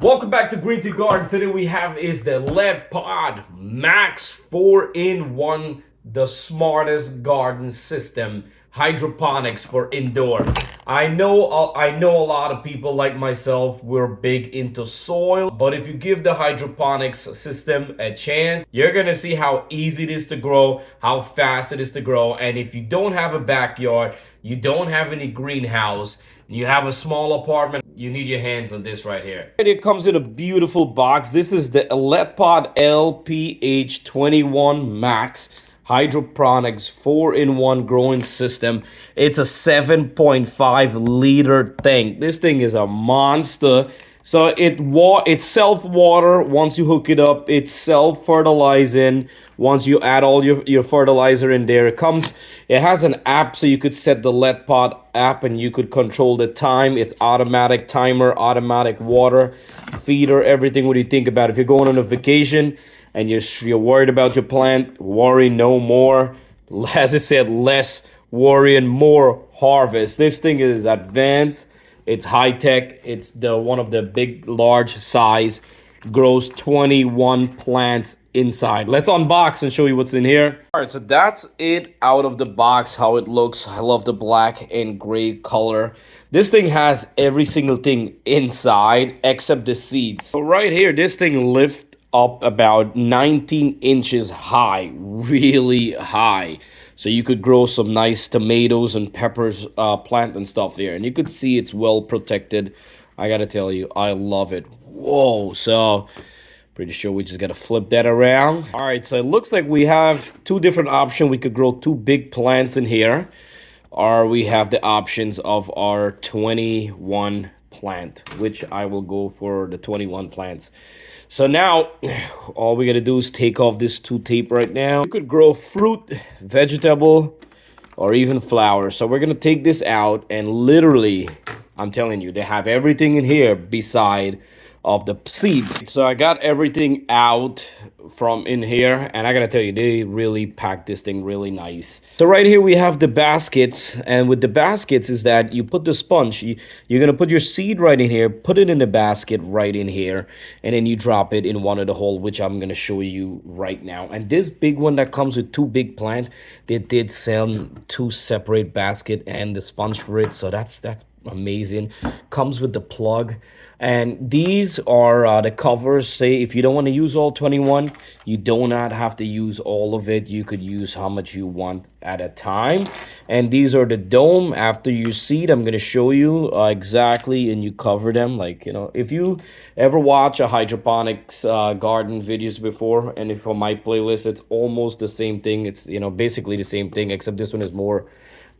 Welcome back to Green Tea Garden. Today we have is the LetPot Max 4-in-1, the smartest garden system, hydroponics for indoor. I know a lot of people like myself, we're big into soil, but if you give the hydroponics system a chance, you're gonna see how easy it is to grow, how fast it is to grow, and if you don't have a backyard, you don't have any greenhouse, you have a small apartment, you need your hands on this right here. And it comes in a beautiful box. This is the LetPot LPH-21 Max Hydroponics 4-in-1 growing system. It's a 7.5 liter tank. This thing is a monster. So it's self-water once you hook it up. It's self-fertilizing once you add all your fertilizer in there. It has an app, so you could set the LetPot app and you could control the time. It's automatic timer, automatic water, feeder, everything. What do you think about it? If you're going on a vacation and you're worried about your plant, worry no more. As I said, less worry and more harvest. This thing is advanced. It's high tech. It's one of the big, large size. Grows 21 plants inside. Let's unbox and show you what's in here. All right, so that's it out of the box, how it looks. I love the black and gray color. This thing has every single thing inside except the seeds. So right here, this thing lifts up about 19 inches high, really high. So you could grow some nice tomatoes and peppers plant and stuff here. And you could see it's well protected. I gotta tell you, I love it. Whoa, so pretty sure we just gotta flip that around. All right, so it looks like we have two different options. We could grow two big plants in here, or we have the options of our 21 plant, which I will go for the 21 plants. So now, all we gotta do is take off this tape right now. You could grow fruit, vegetable, or even flowers. So we're gonna take this out and literally, I'm telling you, they have everything in here beside of the seeds. So I got everything out from in here, and I gotta tell you, they really packed this thing really nice. So right here we have the baskets, and with the baskets is that you put the sponge, you're gonna put your seed right in here, put it in the basket right in here, and then you drop it in one of the hole, which I'm gonna show you right now. And this big one that comes with two big plants, they did sell two separate basket and the sponge for it, so that's amazing. Comes with the plug. And these are the covers. Say if you don't want to use all 21, you do not have to use all of it. You could use how much you want at a time. And these are the dome. After you seed, I'm going to show you exactly, and you cover them. Like, you know, if you ever watch a hydroponics garden videos before, and if on my playlist, it's almost the same thing. It's, you know, basically the same thing, except this one is more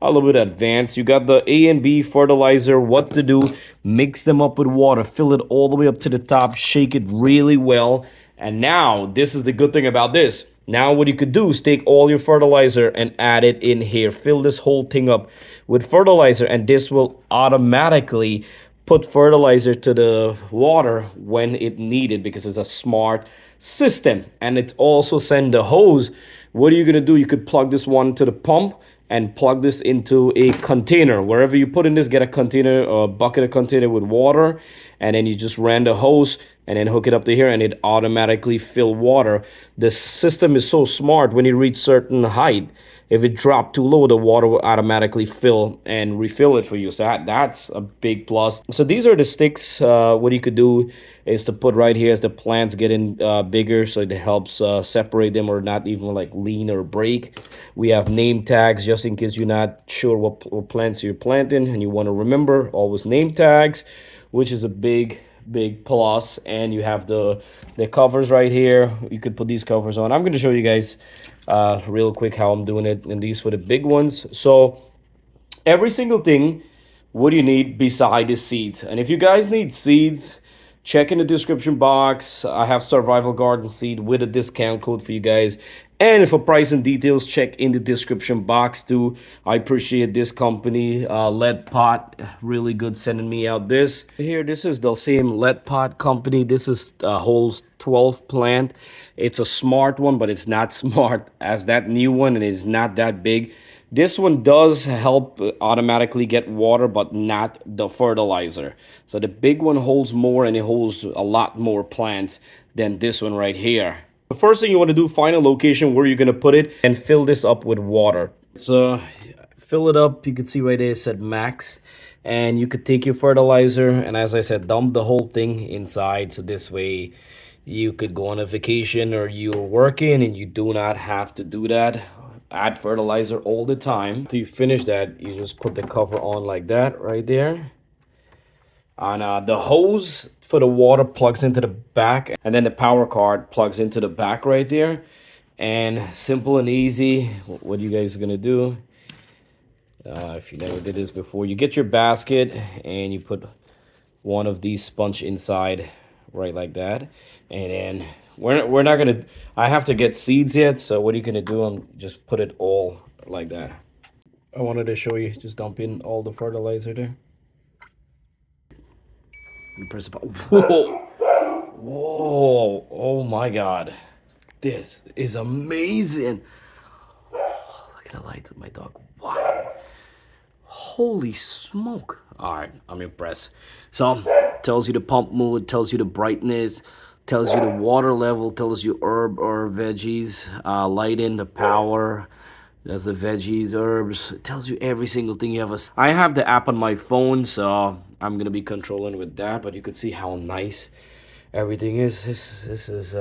a little bit advanced. You got the A and B fertilizer, what to do, mix them up with water, fill it all the way up to the top, shake it really well. And now, this is the good thing about this. Now what you could do is take all your fertilizer and add it in here. Fill this whole thing up with fertilizer, and this will automatically put fertilizer to the water when it needed, because it's a smart system. And it also send the hose. What are you gonna do? You could plug this one to the pump and plug this into a container. Wherever you put in this, get a container, a bucket of container with water, and then you just ran the hose and then hook it up to here, and it automatically fill water. The system is so smart. When you reach certain height, if it dropped too low, the water will automatically fill and refill it for you. So that's a big plus. So these are the sticks. What you could do is to put right here as the plants getting bigger, so it helps separate them or not even like lean or break. We have name tags just in case you're not sure what plants you're planting and you want to remember. Always name tags, which is a big plus. And you have the covers right here. You could put these covers on. I'm going to show you guys real quick how I'm doing it, and these for the big ones. So every single thing, what do you need beside the seeds? And if you guys need seeds, check in the description box. I have survival garden seed with a discount code for you guys. And for price and details, check in the description box too. I appreciate this company, LetPot, really good sending me out this. Here, this is the same LetPot company. This is whole 12 plant. It's a smart one, but it's not smart as that new one, and it's not that big. This one does help automatically get water, but not the fertilizer. So the big one holds more, and it holds a lot more plants than this one right here. The first thing you want to do, find a location where you're going to put it and fill this up with water. So fill it up. You can see right there it said max. And you could take your fertilizer and, as I said, dump the whole thing inside. So this way you could go on a vacation or you're working and you do not have to do that. Add fertilizer all the time. After you finish that, you just put the cover on like that right there. And the hose for the water plugs into the back, and then the power cord plugs into the back right there. And simple and easy. What you guys are gonna do, if you never did this before, you get your basket and you put one of these sponge inside right like that. And then we're not gonna, I have to get seeds yet, so what are you gonna do? I'm just put it all like that. I wanted to show you, just dump in all the fertilizer there. You press the button. Whoa, whoa, oh my god, this is amazing. Look at the lights of my dog. Wow, holy smoke. All right, I'm impressed. So tells you the pump mode, tells you the brightness, tells you the water level, tells you herb or veggies, lighting, the power, does the veggies, herbs. It tells you every single thing. You have I have the app on my phone, so I'm gonna be controlling with that, but you can see how nice everything is. This is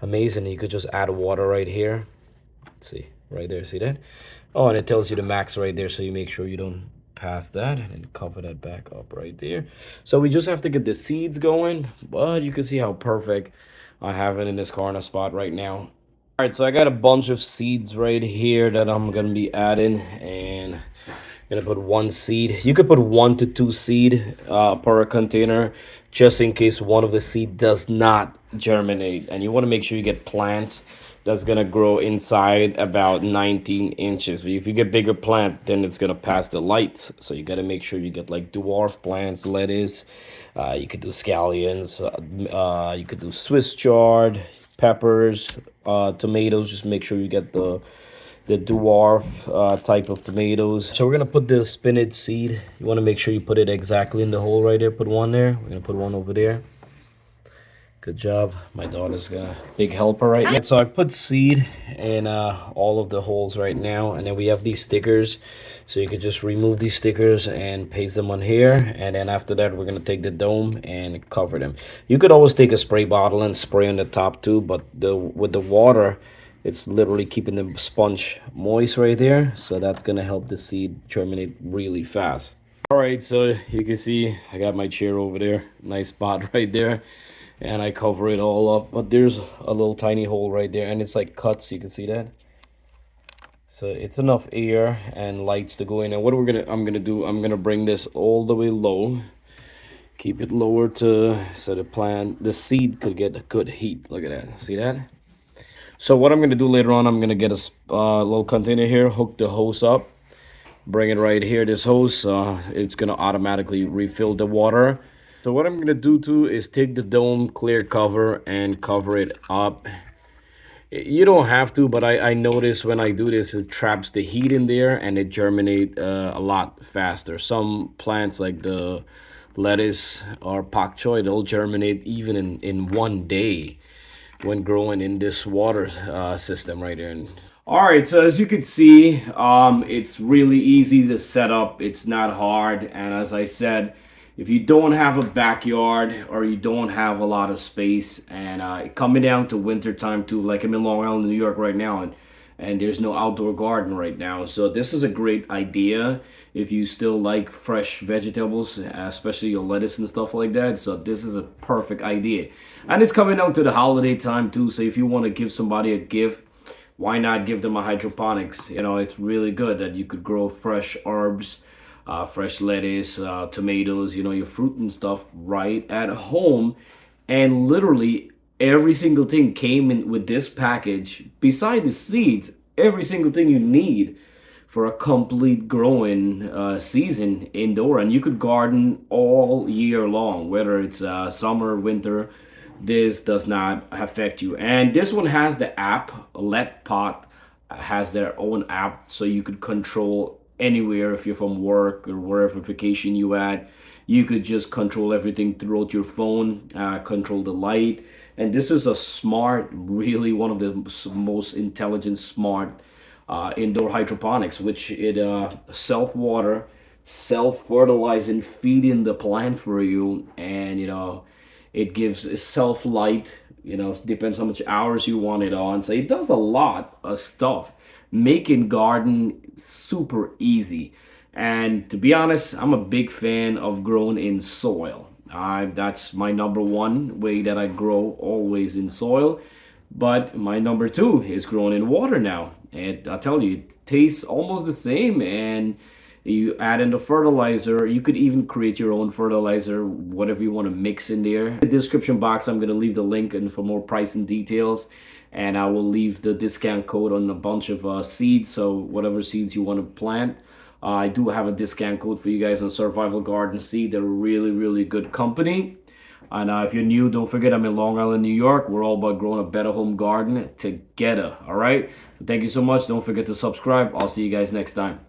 amazing. You could just add water right here. Let's see, right there, see that? Oh, and it tells you the max right there, so you make sure you don't pass that, and cover that back up right there. So we just have to get the seeds going, but you can see how perfect I have it in this corner spot right now. All right, so I got a bunch of seeds right here that I'm gonna be adding, and I'm gonna put one seed. You could put 1 to 2 seed per container, just in case one of the seed does not germinate. And you want to make sure you get plants that's gonna grow inside about 19 inches. But if you get bigger plant, then it's gonna pass the light. So you gotta make sure you get like dwarf plants, lettuce. You could do scallions. You could do Swiss chard, peppers, tomatoes. Just make sure you get the dwarf type of tomatoes. So we're gonna put the spinach seed. You want to make sure you put it exactly in the hole right there. Put one there. We're gonna put one over there. Good job. My daughter's a big helper right now. So I put seed in all of the holes right now, and then we have these stickers. So you could just remove these stickers and paste them on here, and then after that we're gonna take the dome and cover them. You could always take a spray bottle and spray on the top too, but with the water, it's literally keeping the sponge moist right there, so that's gonna help the seed germinate really fast. All right, so you can see I got my chair over there, nice spot right there, and I cover it all up, but there's a little tiny hole right there, and it's like cuts. You can see that, so it's enough air and lights to go in. And what I'm gonna bring this all the way low, keep it lower so the seed could get good heat. Look at that, see that? So what I'm going to do later on, I'm going to get a little container here, hook the hose up, bring it right here, this hose. It's going to automatically refill the water. So what I'm going to do too is take the dome clear cover and cover it up. You don't have to, but I notice when I do this, it traps the heat in there and it germinate a lot faster. Some plants like the lettuce or pak choi, they'll germinate even in 1 day when growing in this water system right here. All right, so as you can see, it's really easy to set up. It's not hard, and as I said, if you don't have a backyard or you don't have a lot of space, and coming down to winter time too, like I'm in Long Island, New York right now, and there's no outdoor garden right now, so this is a great idea if you still like fresh vegetables, especially your lettuce and stuff like that. So this is a perfect idea, and it's coming down to the holiday time too, so if you want to give somebody a gift, why not give them a hydroponics? You know, it's really good that you could grow fresh herbs, fresh lettuce, tomatoes, you know, your fruit and stuff right at home. And literally every single thing came in with this package. Beside the seeds, every single thing you need for a complete growing season indoor. And you could garden all year long, whether it's summer, winter. This does not affect you. And this one has the app LetPot has their own app, so you could control anywhere. If you're from work or wherever vacation you at, you could just control everything throughout your phone, control the light. And this is a smart, really one of the most intelligent, smart indoor hydroponics, which it self water, self fertilizing, feeding the plant for you. And it gives self light. Depends how much hours you want it on. So it does a lot of stuff, making garden super easy. And to be honest, I'm a big fan of growing in soil. That's my number one way that I grow, always in soil. But my number two is growing in water now. And I tell you, it tastes almost the same. And you add in the fertilizer. You could even create your own fertilizer, whatever you want to mix in there. In the description box, I'm going to leave the link and for more price and details. And I will leave the discount code on a bunch of seeds. So whatever seeds you want to plant. I do have a discount code for you guys on Survival Garden Seed. They're a really, really good company. And if you're new, don't forget I'm in Long Island, New York. We're all about growing a better home garden together. All right. Thank you so much. Don't forget to subscribe. I'll see you guys next time.